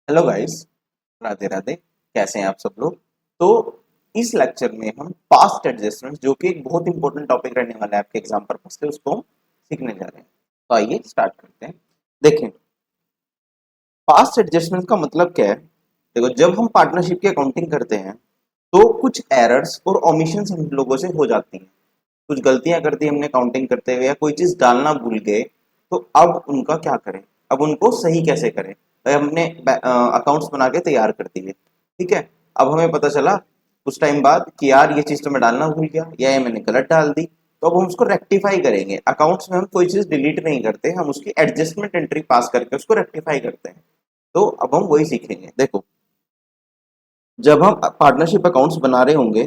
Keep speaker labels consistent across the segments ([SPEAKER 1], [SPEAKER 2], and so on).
[SPEAKER 1] Hello guys, Radhe Radhe. कैसे हैं आप सब लोग। तो इस लेक्चर में हम पास्ट एडजस्टमेंट, जो कि एक बहुत इंपॉर्टेंट टॉपिक रहने वाला है आपके एग्जाम पर्पज से, उसको हम सीखने जा रहे हैं। तो आइए स्टार्ट करते हैं। देखें, पास्ट एडजस्टमेंट का मतलब क्या है। देखो, जब हम पार्टनरशिप की अकाउंटिंग करते हैं तो कुछ एरर्स और ओमिशंस हम लोगों से हो जाती हैं। कुछ गलतियां कर दी हमने काउंटिंग करते हुए, या कोई चीज डालना भूल गए। तो अब उनका क्या करें, अब उनको सही कैसे करें। भाई, हमने अकाउंट्स बना के तैयार कर दिए, ठीक है। अब हमें पता चला कुछ टाइम बाद कि यार ये चीज तो मैं डालना भूल गया, या ये मैंने गलत डाल दी। तो अब हम उसको रेक्टिफाई करेंगे। अकाउंट्स में हम कोई चीज डिलीट नहीं करते, हम उसकी एडजस्टमेंट एंट्री पास करके उसको रेक्टिफाई करते हैं। तो अब हम वही सीखेंगे। देखो, जब हम पार्टनरशिप अकाउंट्स बना रहे होंगे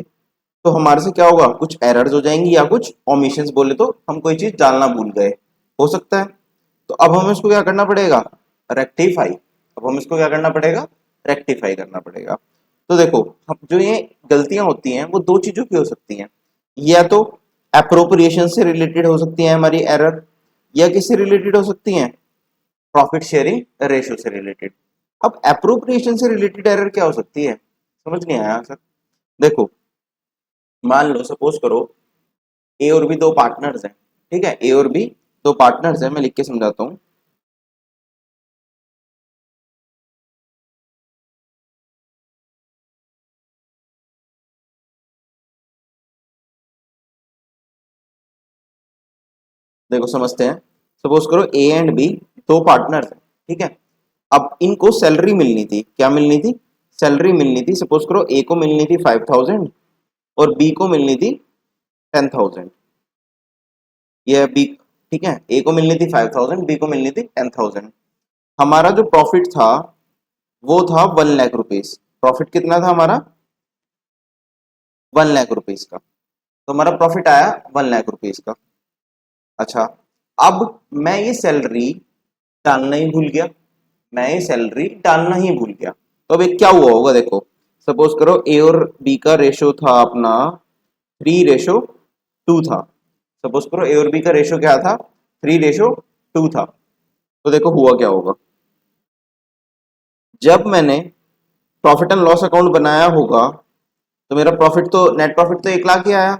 [SPEAKER 1] तो हमारे से क्या होगा, कुछ एरर्स हो जाएंगी या कुछ ओमिशंस, बोले तो हम कोई चीज डालना भूल गए, हो सकता है। तो अब हमें उसको क्या करना पड़ेगा, रेक्टिफाई। अब हमें इसको क्या करना पड़ेगा, रेक्टिफाई करना पड़ेगा। तो देखो, हम जो ये गलतियां होती हैं वो दो चीजों की हो सकती हैं। या तो अप्रोप्रिएशन से रिलेटेड हो सकती है हमारी एरर, या किससे रिलेटेड हो सकती हैं, प्रॉफिट शेयरिंग रेशियो से रिलेटेड। अब अप्रोप्रिएशन से रिलेटेड एरर क्या हो सकती है, समझ नहीं आया सर। देखो, मान लो, सपोज करो ए और बी दो पार्टनर्स हैं, ठीक है। ए और बी दो पार्टनर्स हैं, मैं लिख के समझाता हूँ। देखो, समझते हैं। सपोज करो ए एंड बी दो पार्टनर्स हैं, ठीक है। अब इनको सैलरी मिलनी थी, क्या मिलनी थी, सैलरी मिलनी थी। सपोज करो ए को मिलनी थी 5,000 और बी को मिलनी थी 10,000। ये बी, ठीक है। ए को मिलनी थी 5,000, बी को मिलनी थी 10,000। हमारा जो प्रॉफिट था वो था 1 लाख रुपीज। प्रॉफिट कितना था हमारा, 1 लाख रुपीज का। तो हमारा प्रॉफिट आया 1 लाख रुपीज का। अच्छा, अब मैं ये सैलरी डालना ही भूल गया, मैं ये सैलरी डालना ही भूल गया। तो अब एक क्या हुआ होगा, देखो। सपोज करो ए और बी का रेशो था अपना 3:2 था। सपोज करो ए और बी का रेशो क्या था, 3:2 था। तो देखो हुआ क्या होगा, जब मैंने प्रॉफिट एंड लॉस अकाउंट बनाया होगा तो मेरा प्रॉफिट तो, नेट प्रॉफिट तो 1 लाख ही आया।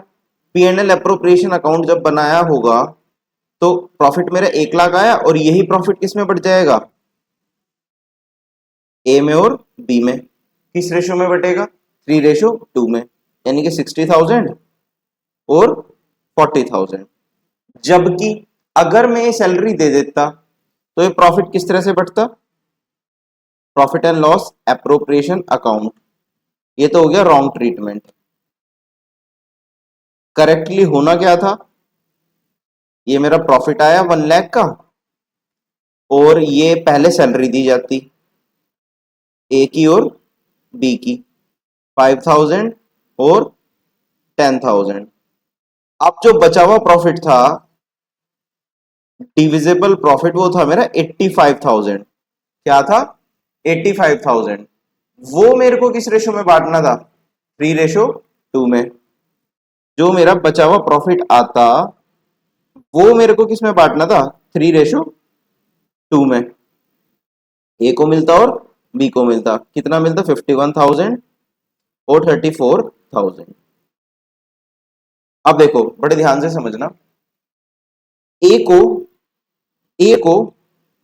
[SPEAKER 1] P and L appropriation account जब बनाया होगा तो प्रॉफिट मेरा 1 लाख आया, और यही प्रॉफिट किस में बढ़ जाएगा, ए में और बी में। किस रेशो में बटेगा, 3:2 में। यानी कि 60,000 और 40,000। जबकि अगर मैं ये सैलरी दे देता तो ये प्रॉफिट किस तरह से बढ़ता, profit and loss appropriation account. ये तो हो गया रॉन्ग ट्रीटमेंट। करेक्टली होना क्या था, ये मेरा प्रॉफिट आया 1 लाख का, और ये पहले सैलरी दी जाती ए की और बी की, 5,000 और 10,000। अब जो बचा हुआ प्रॉफिट था, डिविजिबल प्रॉफिट, वो था मेरा 85,000। क्या था, 85,000। वो मेरे को किस रेशो में बांटना था, 3:2 में। जो मेरा बचा हुआ प्रॉफिट आता वो मेरे को किस में बांटना था, 3:2 में। ए को मिलता और बी को मिलता, कितना मिलता, 51,000 और 34,000। अब देखो, बड़े ध्यान से समझना। ए को ए को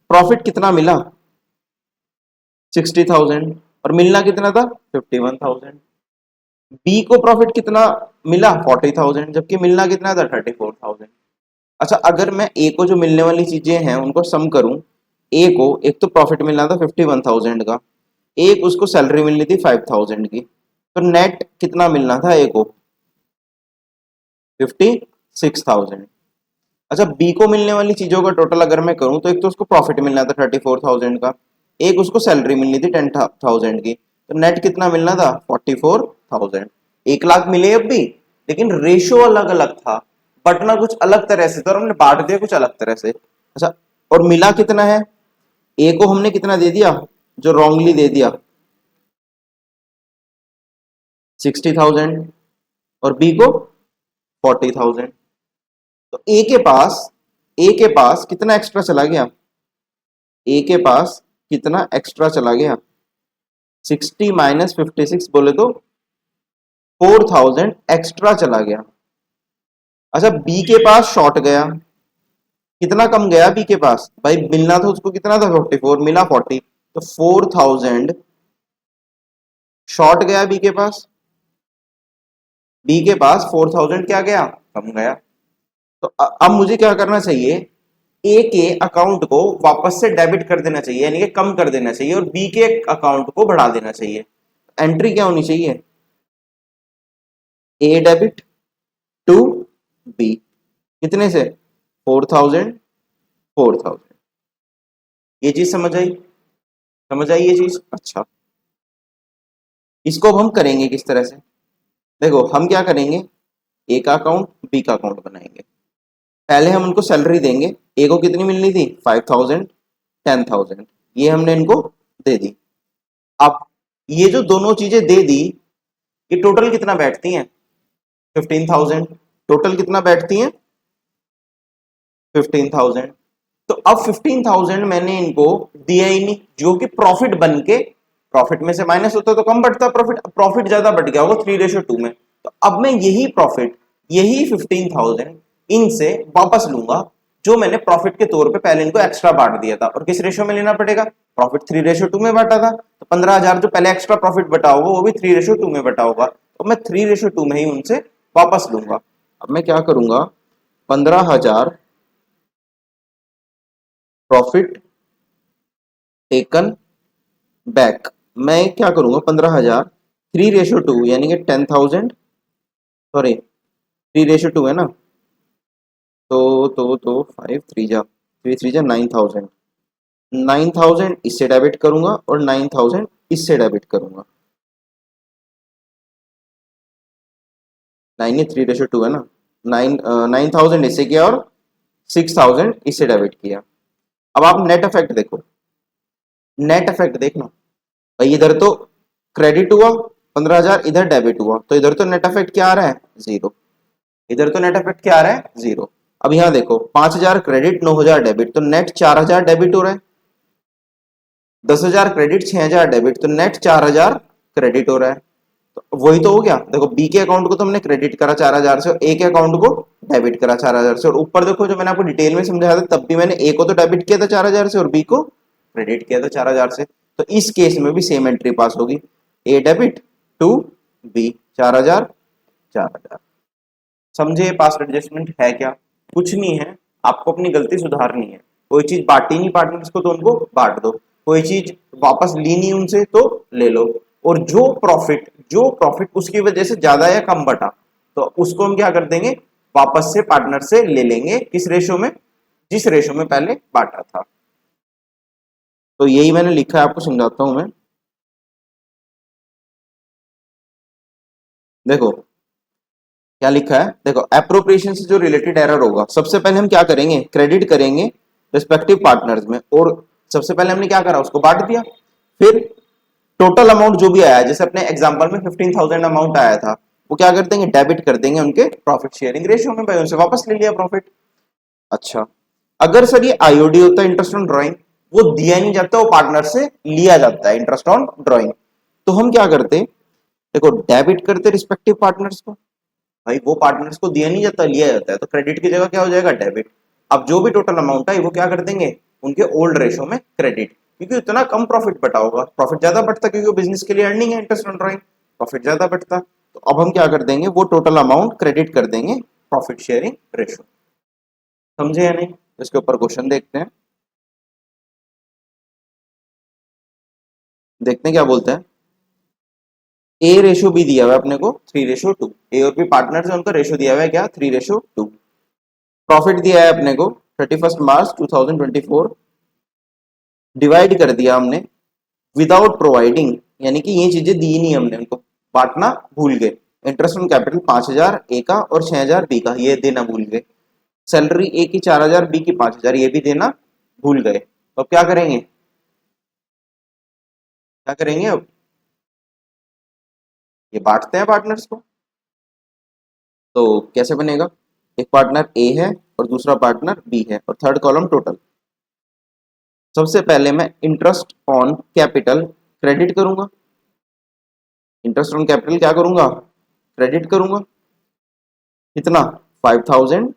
[SPEAKER 1] प्रॉफिट कितना मिला, 60,000, और मिलना कितना था, 51,000। बी को प्रॉफिट कितना मिला, 40,000, जबकि मिलना कितना था, 34,000। अच्छा, अगर मैं ए को जो मिलने वाली चीजें हैं उनको सम करूं, ए को एक तो प्रॉफिट मिलना था 51,000 का, एक उसको सैलरी मिलनी थी 5,000 की, तो नेट कितना मिलना था ए को, 56,000। अच्छा, बी को मिलने वाली चीजों का टोटल अगर मैं करूं तो एक तो उसको प्रॉफिट मिलना था 34,000 का, एक उसको सैलरी मिलनी थी 10,000 की, तो नेट कितना मिलना था, 44,000। 1 लाख मिले अब भी, लेकिन रेशो अलग अलग था। बटना कुछ अलग तरह से था और हमने बांट दिया कुछ अलग तरह से। अच्छा, और मिला कितना है, ए को हमने कितना दे दिया, जो रॉन्गली दे दिया, 60,000, और बी को 40,000। तो ए के पास कितना एक्स्ट्रा चला गया, ए के पास कितना एक्स्ट्रा चला गया, 60 माइनस 56 बोले तो 4000 एक्स्ट्रा चला गया। अच्छा बी के पास शॉर्ट गया, कितना कम गया बी के पास, भाई मिलना था उसको कितना था 44, मिला 40, तो 4000 शॉर्ट गया बी के पास। बी के पास 4000 क्या गया, कम गया। तो अब मुझे क्या करना चाहिए, ए के अकाउंट को वापस से डेबिट कर देना चाहिए, यानी कि कम कर देना चाहिए, और बी के अकाउंट को बढ़ा देना चाहिए। एंट्री क्या होनी चाहिए, ए डेबिट टू बी, कितने से 4000 4000। ये चीज समझ आई, समझ आई ये चीज। अच्छा इसको अब हम करेंगे किस तरह से, देखो हम क्या करेंगे, ए का अकाउंट बी का अकाउंट बनाएंगे। पहले हम उनको सैलरी देंगे, ए को कितनी मिलनी थी 5000 10,000, ये हमने इनको दे दी। अब ये जो दोनों चीजें दे दी, ये टोटल कितना बैठती हैं 15,000, टोटल कितना बैठती हैं 15,000। तो अब 15,000 मैंने इनको दिया ही नहीं, जो कि प्रॉफिट बन के, प्रॉफिट में से माइनस होता तो कम बढ़ता प्रॉफिट, प्रॉफिट ज्यादा बढ़ गया होगा 3:2 में। तो अब मैं यही प्रॉफिट, यही 15,000 इनसे वापस लूंगा, जो मैंने प्रॉफिट के तौर पे पहले इनको एक्स्ट्रा बांट दिया था। और किस रेशो में लेना पड़ेगा, प्रॉफिट 3:2 में बांटा था, तो 15,000 जो पहले एक्स्ट्रा प्रॉफिट बटा होगा वो भी 3:2 में बटा होगा, तो मैं 3:2 में ही उनसे वापस लूंगा। अब मैं क्या करूंगा, 15,000 प्रॉफिट टेकन बैक, मैं क्या करूंगा 15,000 3:2 यानी कि 10,000, सॉरी 3:2 है ना, तो 5 3 जा 9,000, 9,000 इससे डेबिट करूंगा और 9,000 इससे डेबिट करूंगा। 3:2 है ना, 9,000 इससे किया और 6,000 इससे डेबिट किया। अब आप नेट इफेक्ट देखो, नेट इफेक्ट देखना भाई, इधर तो क्रेडिट हुआ 15,000, इधर डेबिट हुआ, तो इधर तो नेट इफेक्ट क्या आ रहा है 0, इधर तो नेट इफेक्ट क्या आ रहा है 0। अब यहाँ देखो 5,000 क्रेडिट 9,000 डेबिट, तो नेट 4,000 डेबिट हो रहा है, 10,000 क्रेडिट 6,000 डेबिट, तो नेट 4,000 क्रेडिट हो रहा है। तो वही तो हो गया, देखो बी के अकाउंट को तो हमने क्रेडिट करा 4,000 से, और ए के अकाउंट को डेबिट करा 4,000 से, और ऊपर देखो जो मैंने आपको डिटेल में समझाया था, तब भी मैंने ए को तो डेबिट किया था 4,000 से और बी को क्रेडिट किया था 4,000 से। तो इस केस में भी सेम एंट्री पास होगी, ए डेबिट टू बी 4,000 4,000। समझे पास्ट एडजस्टमेंट है क्या, कुछ नहीं है, आपको अपनी गलती सुधारनी है। कोई चीज बांटी नहीं पार्टनर्स को तो उनको बांट दो, कोई चीज वापस ली नहीं उनसे तो ले लो, और जो प्रॉफिट उसकी वजह से ज्यादा या कम बटा, तो उसको हम क्या कर देंगे, वापस से पार्टनर से ले लेंगे, किस रेशो में, जिस रेशो में पहले बांटा था। तो यही मैंने लिखा है, आपको समझाता हूं मैं। देखो क्या लिखा है, देखो एप्रोप्रिएशन से जो रिलेटेड एरर होगा, सबसे पहले हम क्या करेंगे, क्रेडिट करेंगे रिस्पेक्टिव पार्टनर्स में, और सबसे पहले हमने क्या करा, उसको बांट दिया। फिर टोटल अमाउंट जो भी आया, जैसे अपने एग्जांपल में 15,000 अमाउंट आया था, वो क्या कर देंगे, डेबिट कर देंगे उनके प्रॉफिट शेयरिंग रेशियो में, भाई उनसे वापस ले लिया प्रॉफिट। अच्छा अगर सर ये आईओडी होता है, इंटरेस्ट ऑन ड्राइंग, वो दिया नहीं जाता, वो पार्टनर से लिया जाता है इंटरेस्ट ऑन ड्राइंग, तो हम क्या करते, देखो डेबिट करते रिस्पेक्टिव पार्टनर्स को, भाई वो पार्टनर्स को दिया नहीं जाता, लिया जाता है, तो क्रेडिट की जगह क्या हो जाएगा, डेबिट। अब जो भी टोटल अमाउंट है वो क्या कर देंगे, उनके ओल्ड रेशो में क्रेडिट, क्योंकि उतना कम प्रॉफिट बटा होगा, प्रॉफिट ज्यादा बढ़ता क्योंकि बिजनेस के लिए अर्निंग है इंटरेस्ट ऑन ड्राइंग, प्रॉफिट ज्यादा बढ़ता। तो अब हम क्या कर देंगे, वो टोटल अमाउंट क्रेडिट कर देंगे प्रॉफिट शेयरिंग रेशो। समझे या नहीं, इसके ऊपर क्वेश्चन देखते हैं, देखते हैं क्या बोलते हैं। ए रेशो भी दिया हुआ है अपने को 3:2, ए और बी पार्टनर है, उनका रेशो दिया हुआ है क्या 3:2। प्रॉफिट दिया है अपने को 31 मार्च 2024, डिवाइड कर दिया हमने विदाउट प्रोवाइडिंग, यानी कि ये चीजें दी नहीं हमने उनको, बांटना भूल गए। इंटरेस्ट ऑन कैपिटल 5,000 ए का और 6,000 बी का, ये देना भूल गए। सैलरी ए की 4,000 बी की 5,000, ये भी देना भूल गए। तो अब क्या करेंगे, क्या करेंगे, अब ये बांटते हैं पार्टनर्स को, तो कैसे बनेगा, एक पार्टनर ए है और दूसरा पार्टनर बी है, और थर्ड कॉलम टोटल। सबसे पहले मैं इंटरेस्ट ऑन कैपिटल क्रेडिट करूंगा, इंटरेस्ट ऑन कैपिटल क्या करूंगा, क्रेडिट करूंगा, कितना 5000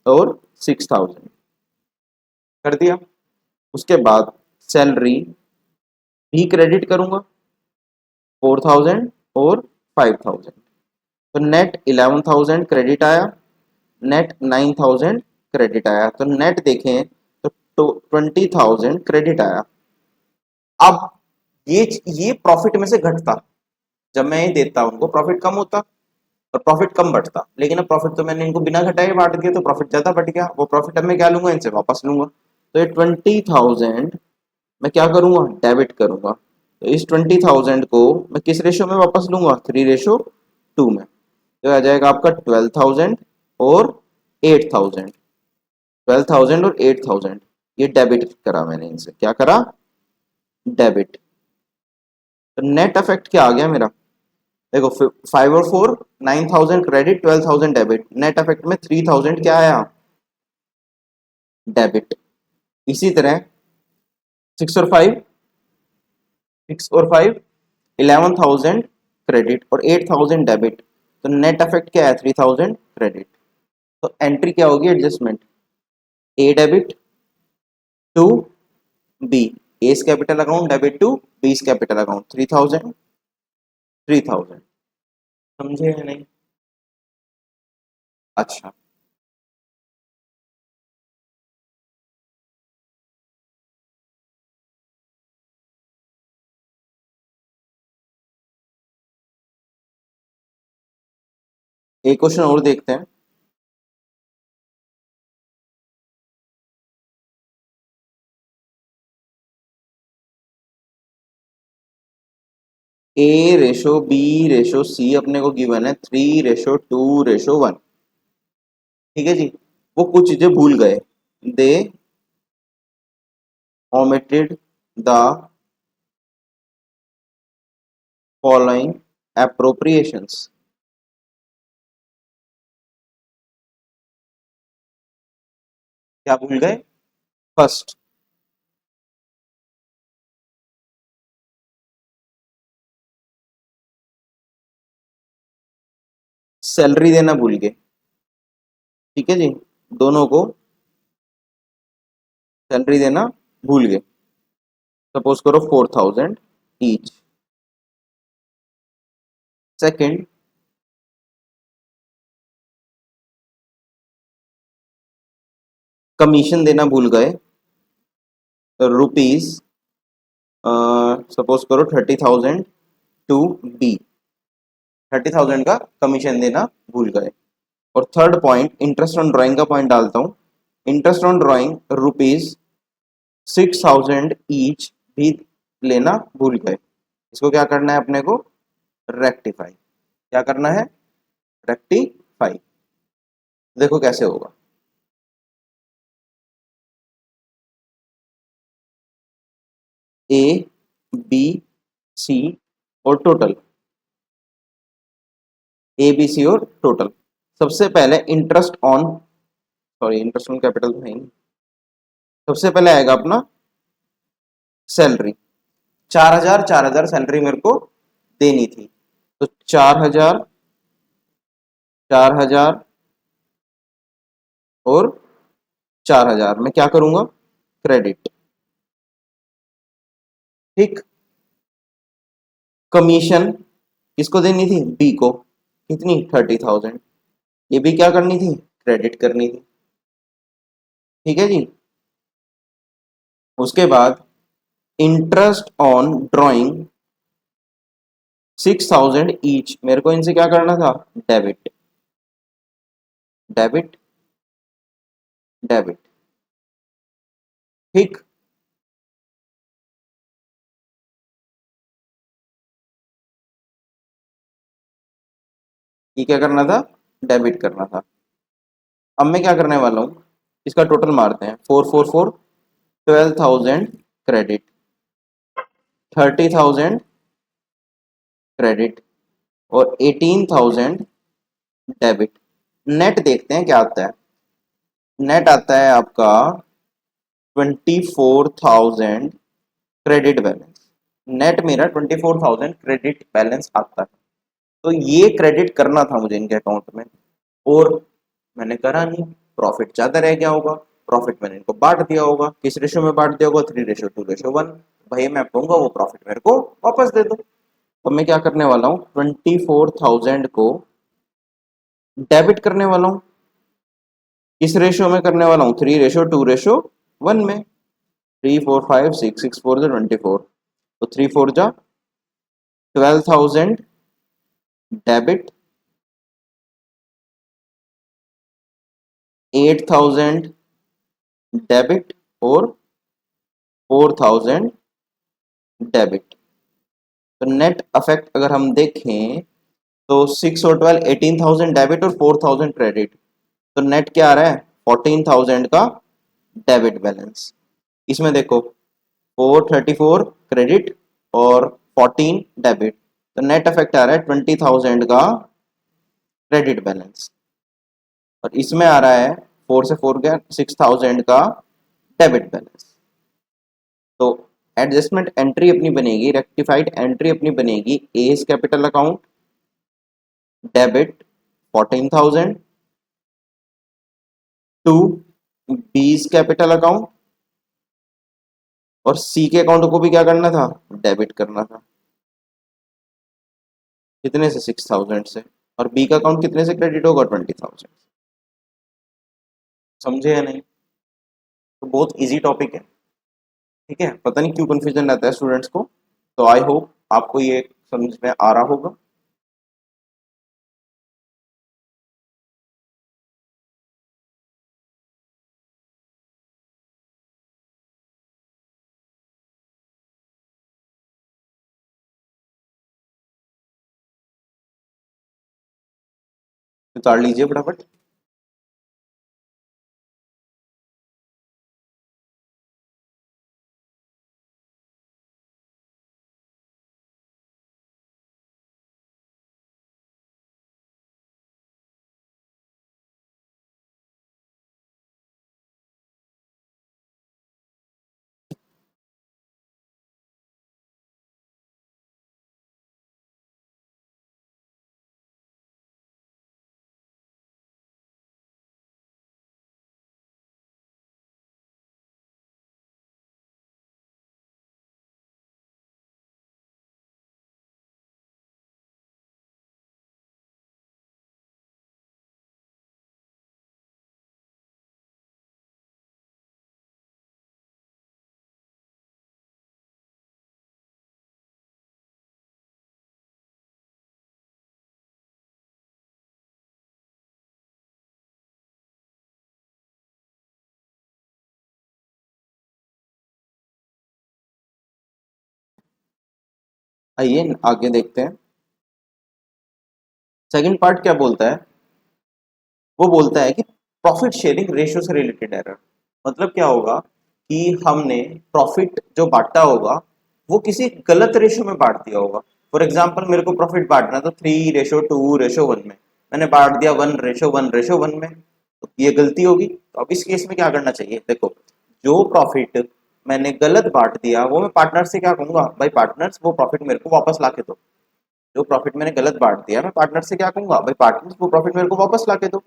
[SPEAKER 1] और 6000 कर दिया। उसके बाद सैलरी भी क्रेडिट करूंगा 4000 और 5000, तो नेट 11000 क्रेडिट आया, नेट 9000 क्रेडिट आया, तो नेट देखें तो 20000 क्रेडिट आया। अब ये प्रॉफिट में से घटता, जब मैं ये देता उनको प्रॉफिट कम होता और प्रॉफिट कम बढ़ता, लेकिन अब प्रॉफिट तो मैंने इनको बिना घटाए बांट दिया तो प्रॉफिट ज्यादा बढ़ गया, वो प्रॉफिट अब मैं क्या लूंगा, इनसे वापस लूंगा। तो ये 20000 मैं क्या करूंगा, डेबिट करूंगा। तो इस 20000 को मैं किस रेशो में वापस लूंगा, 3:2 में। तो आ जाएगा आपका 12000 और 8000, 12000 और 8000, ये डेबिट करा मैंने इनसे, क्या करा, डेबिट। तो नेट इफेक्ट क्या आ गया मेरा, देखो 5 और 4 9000 क्रेडिट, 12000 डेबिट, नेट इफेक्ट में 3000 क्या आया, डेबिट। इसी तरह 6 और 5, 11000 क्रेडिट और 8000 डेबिट, तो नेट इफेक्ट क्या है, 3000 क्रेडिट। तो एंट्री क्या होगी, adjustment, A debit to B, S capital account debit to B's capital account, 3000 3000, समझे या नहीं। अच्छा, एक क्वेश्चन और देखते हैं। ए रेशो बी रेशो सी अपने को गिवन है 3:2:1, ठीक है जी। वो कुछ चीजें भूल गए, दे omitted द फॉलोइंग appropriations, क्या भूल गए, फर्स्ट सैलरी देना भूल गए, ठीक है जी, दोनों को सैलरी देना भूल गए, सपोज करो 4000 ईच। सेकंड, कमीशन देना भूल गए, रुपीज सपोज करो 30000 टू बी, 30000 का कमीशन देना भूल गए। और third point interest on drawing का पॉइंट डालता हूं, interest on drawing rupees 6000 each भी लेना भूल गए। इसको क्या करना है अपने को, रेक्टिफाई, क्या करना है, रेक्टिफाई। देखो कैसे होगा, ए बी सी और टोटल, ए बी सी और टोटल। सबसे पहले interest on, sorry interest on capital तो है नहीं, सबसे पहले आएगा अपना सैलरी, 4000 4000 सैलरी मेरे को देनी थी, तो 4000 4000 और 4000 मैं क्या करूंगा, क्रेडिट, ठीक। कमीशन किसको देनी थी, बी को, कितनी 30000, ये भी क्या करनी थी, क्रेडिट करनी थी, ठीक है जी। उसके बाद इंटरेस्ट ऑन ड्राइंग 6000 ईच, मेरे को इनसे क्या करना था, डेबिट, डेबिट, डेबिट, ठीक। ये क्या करना था, डेबिट करना था। अब मैं क्या करने वाला हूँ, इसका टोटल मारते हैं, 4 4 4, 12000 क्रेडिट, 30000 क्रेडिट और 18000 डेबिट। नेट देखते हैं क्या आता है, नेट आता है आपका 24000 क्रेडिट बैलेंस, नेट मेरा 24,000 क्रेडिट बैलेंस आता है, तो ये क्रेडिट करना था मुझे इनके अकाउंट में, और मैंने करा नहीं, प्रॉफिट ज्यादा रह गया होगा, प्रॉफिट मैंने इनको बांट दिया होगा, किस रेशो में बांट दिया होगा, 3:2:1। भाई मैं कहूंगा वो प्रॉफिट मेरे को वापस दे दो। तो मैं क्या करने वाला हूँ, 24,000 को डेबिट करने वाला हूँ, किस रेशो में करने वाला हूँ, 3:2:1 में। 3 4 5 6 6 4 24, तो 3 4 जा 12,000 डेबिट, 8,000 डेबिट और 4,000 डेबिट। तो नेट अफेक्ट अगर हम देखें तो 6 और 12 18,000 डेबिट और 4,000 क्रेडिट, तो नेट क्या आ रहा है, 14,000 का डेबिट बैलेंस। इसमें देखो 434 क्रेडिट और 14 डेबिट, तो नेट अफेक्ट आ रहा है 20,000 का क्रेडिट बैलेंस, और इसमें आ रहा है 4 से 4 गया 6,000 का डेबिट बैलेंस। तो एडजस्टमेंट एंट्री अपनी बनेगी, रेक्टिफाइड एंट्री अपनी बनेगी, A's capital account debit 14,000 to B's capital account, और सी के अकाउंट को भी क्या करना था, डेबिट करना था, कितने से, 6,000 से, और बी का अकाउंट कितने से क्रेडिट होगा, 20,000। समझे या नहीं? तो बहुत इजी टॉपिक है, ठीक है, पता नहीं क्यों कंफ्यूजन रहता है स्टूडेंट्स को। तो आई होप आपको ये समझ में आ रहा होगा। उतार लीजिए फटाफट। आइए आगे देखते हैं, सेकंड पार्ट क्या बोलता है। वो बोलता है कि प्रॉफिट शेयरिंग रेशियो से रिलेटेड एरर, मतलब क्या होगा कि हमने प्रॉफिट जो बांटा होगा वो किसी गलत रेशियो में बांट दिया होगा। फॉर एग्जाम्पल मेरे को प्रॉफिट बांटना तो 3:2:1 में, मैंने बांट दिया 1:1:1 में, तो ये गलती होगी। तो अब इस केस में क्या करना चाहिए, देखो जो प्रॉफिट मैंने गलत बांट दिया वो मैं पार्टनर से क्या कहूंगा, भाई पार्टनर्स वो प्रॉफिट मेरे को वापस ला के दो। जो प्रॉफिट मैंने गलत बांट दिया मैं पार्टनर से क्या कहूंगा, भाई पार्टनर्स वो प्रॉफिट मेरे को वापस ला के दो।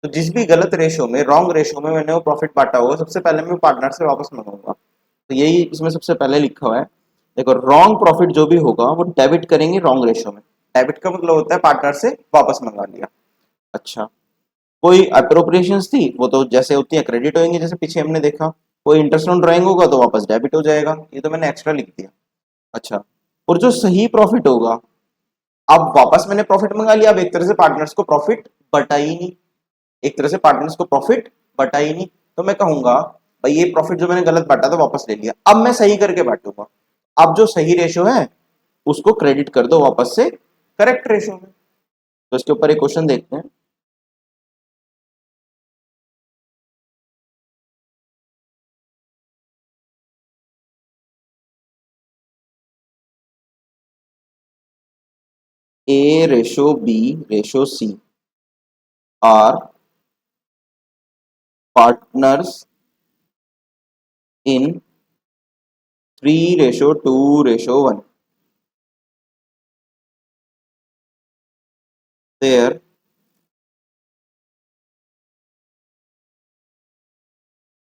[SPEAKER 1] तो जिस भी गलत रेशो में, रॉन्ग रेशो में मैंने वो प्रॉफिट बांटा होगा, सबसे पहले मैं पार्टनर से वापस मंगाऊंगा। तो यही इसमें सबसे पहले लिखा हुआ है। देखो रॉन्ग प्रॉफिट जो भी होगा वो डेबिट करेंगे रॉन्ग रेशो में। डेबिट का मतलब होता है पार्टनर से वापस मंगा लिया। अच्छा, कोई अप्रोप्रिएशन थी वो तो जैसे होती है क्रेडिट होंगे, जैसे पीछे हमने देखा। कोई इंटरेस्ट ऑन ड्राइंग होगा तो वापस डेबिट हो जाएगा, ये तो मैंने एक्स्ट्रा लिख दिया। अच्छा, और जो सही प्रॉफिट होगा, अब वापस मैंने प्रॉफिट मंगा लिया, अब एक तरह से पार्टनर्स को प्रॉफिट बटा ही नहीं, एक तरह से पार्टनर्स को प्रॉफिट बटा ही नहीं। तो मैं कहूंगा भाई ये प्रॉफिट जो मैंने गलत बांटा था वापस ले लिया, अब मैं सही करके बांटूंगा। अब जो सही रेशो है उसको क्रेडिट कर दो वापस से करेक्ट रेशो में। तो इसके ऊपर एक क्वेश्चन देखते हैं। A:B:C are partners in 3:2:1. There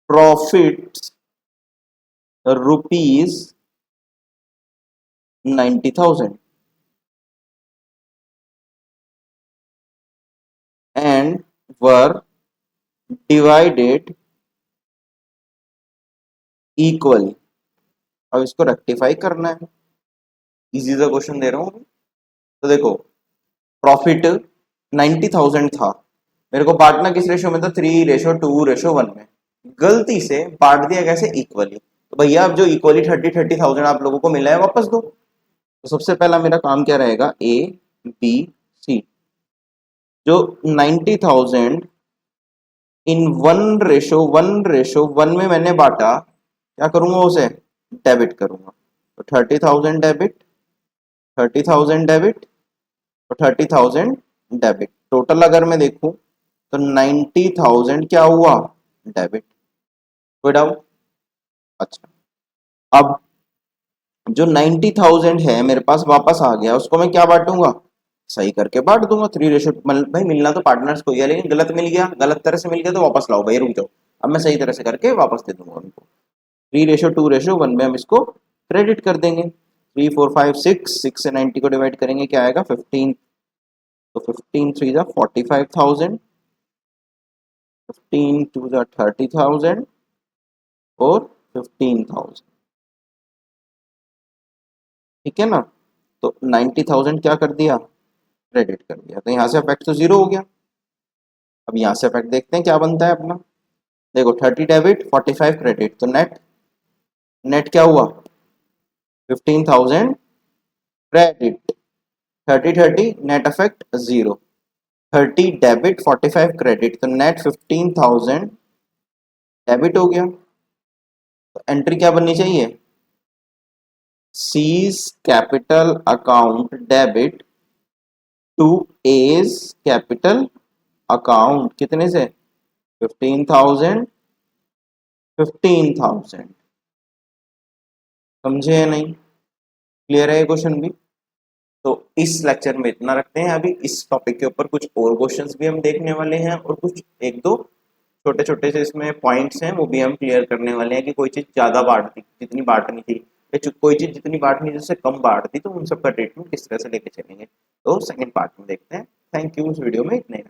[SPEAKER 1] profits rupees 90,000 and were divided equally. अब इसको रेक्टिफाई करना है, इजी सा क्वेश्चन दे रहा हूँ। तो देखो प्रॉफिट 90,000 था, मेरे को बांटना किस रेशो में था, 3:2:1 में। गलती से बांट दिया कैसे, इक्वली। तो भैया अब जो इक्वली 30,000 आप लोगों को मिला है वापस दो। तो सबसे पहला मेरा काम क्या रहेगा, ए बी सी। जो 90,000 इन 1:1 में मैंने बांटा, क्या करूंगा, उसे डेबिट करूंगा। तो 30,000 डेबिट, 30,000 डेबिट और 30,000 डेबिट। टोटल अगर मैं देखूं तो 90,000 क्या हुआ, डेबिट। कोई डाउट? अच्छा, अब जो 90,000 है मेरे पास वापस आ गया, उसको मैं क्या बांटूंगा, सही करके बांट दूंगा। 3:, भाई मिलना तो पार्टनर्स को ही है, लेकिन गलत मिल गया, गलत तरह से मिल गया तो वापस लाओ भाई, रुक जाओ। अब मैं सही तरह से करके वापस दे दूंगा उनको। 3:2:1 में हम इसको क्रेडिट कर देंगे। 3 4 5 6 से 90 को डिवाइड करेंगे, क्या आएगा 15। तो 15 3 जा 45,000, 15 2 जा 30,000 और 15,000। ठीक है ना। तो 90,000 क्या कर दिया, क्रेडिट कर दिया। तो यहाँ से अफेक्ट तो जीरो हो गया। अब यहाँ से अफेक्ट देखते हैं क्या बनता है अपना। देखो 30 डेबिट 45 क्रेडिट, तो नेट नेट क्या हुआ, 15,000 credit. 30 net affect zero. 30 debit 45 credit, तो नेट 15,000 डेबिट हो गया। तो एंट्री क्या बननी चाहिए, C's capital account debit to A's capital account. कितने से, 15,000 15,000। समझे या नहीं, क्लियर है ये क्वेश्चन भी। तो इस लेक्चर में इतना रखते हैं। अभी इस टॉपिक के ऊपर कुछ और क्वेश्चंस भी हम देखने वाले हैं और कुछ एक दो छोटे छोटे से इसमें पॉइंट्स हैं वो भी हम क्लियर करने वाले हैं कि कोई चीज ज्यादा बांट दी, जितनी बांटनी थी, या कोई चीज जितनी बांटनी थी उससे कम बांट दी, तो उन सबका ट्रीटमेंट किस तरह से लेके चलेंगे, तो सेकंड पार्ट में देखते हैं। थैंक यू, इस वीडियो में इतने।